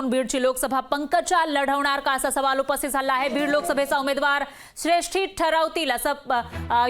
जाऊन बीडची लोकसभा पंकजा लढवणार का असा सवाल उपस्थित झाला आहे। बीड लोकसभेचा उमेदवार श्रेष्ठी ठरवतील असं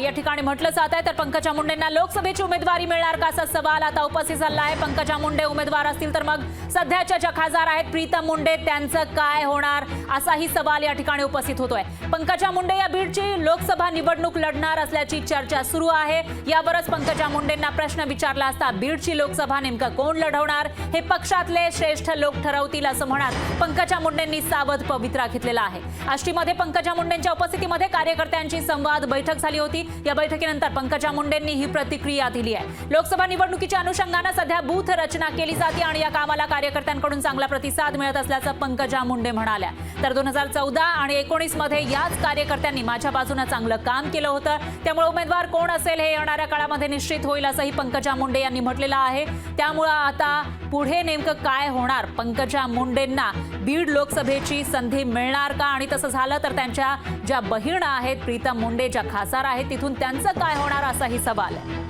या ठिकाणी म्हटलं जात आहे। तर पंकजा मुंडेंना लोकसभेची उमेदवारी मिळणार का असा सवाल आता उपस्थित झाला आहे। पंकजा मुंडे उमेदवार असतील तर मग सध्याच्या ज्या खासदार आहेत प्रीतम मुंडे त्यांचं काय होणार असाही सवाल या ठिकाणी उपस्थित होतोय। पंकजा मुंडे या बीडची लोकसभा निवडणूक लढणार असल्याची चर्चा सुरू आहे। यावरच पंकजा मुंडेंना प्रश्न विचारला असता बीडची लोकसभा नेमकं कोण लढवणार हे पक्षातले श्रेष्ठ लोक ठरवतील असं म्हणत पंकजा मुंडेंनी सावध पवित्रा घेतलेला आहे। आष्टीमध्ये पंकजा मुंडेंच्या उपस्थितीमध्ये कार्यकर्त्यांची संवाद बैठक झाली होती। या बैठकीनंतर पंकजा मुंडेंनी ही प्रतिक्रिया दिली आहे। लोकसभा निवडणुकीच्या अनुषंगाने सध्या बूथ रचना केली जाते आणि या कामाला कार्यकर्त्यांकडून चांगला प्रतिसाद मिळत असल्याचं पंकजा मुंडे म्हणाल्या। तर 2014 आणि 19 मध्ये याच कार्यकर्त्यांनी माझ्या बाजूने चांगलं काम केलं होतं, त्यामुळे उमेदवार कोण असेल हे येणाऱ्या काळामध्ये निश्चित होईल असंही पंकजा मुंडे यांनी म्हटलेलं आहे। त्यामुळे आता पुढे नेमकं काय होणार, पंकजा मुंडेंना बीड लोकसभेची संधी मिळणार का, आणि तसं झालं तर त्यांच्या ज्या बहीण आहेत प्रीतम मुंडे ज्या खासदार आहेत तिथून त्यांचं काय होणार असाही सवाल आहे।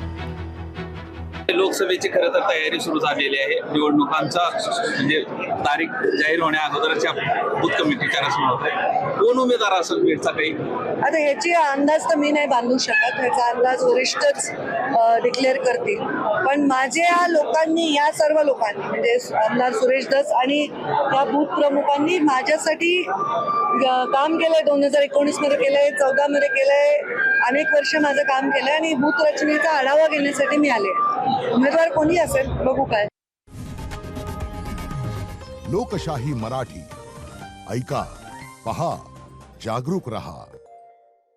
लोकसभेची खरं तर तयारी सुरू झालेली आहे। निवडणुकांचा म्हणजे तारीख जाहीर होण्या अगोदरच्या बूथ कमिटीच्या रचना होत आहे। कोण उमेदवार असेल बीडचा काही आता ह्याची अंदाज तर मी नाही बांधू शकत, ह्याचा अंदाज वरिष्ठच डिक्लेअर करतील। पण माझ्या लोकांनी, या सर्व लोकांनी म्हणजे आमदार सुरेश धस आणि या बूथ प्रमुखांनी माझ्यासाठी काम केलंय। 2019 मध्ये केलंय, 14 मध्ये केलंय, अनेक वर्ष माझं काम केलंय आणि बूथ रचनेचा आढावा घेण्यासाठी मी आले। उमेदवार कोणी असेल बघू काय। लोकशाही मराठी ऐका, पहा, जागरूक रहा।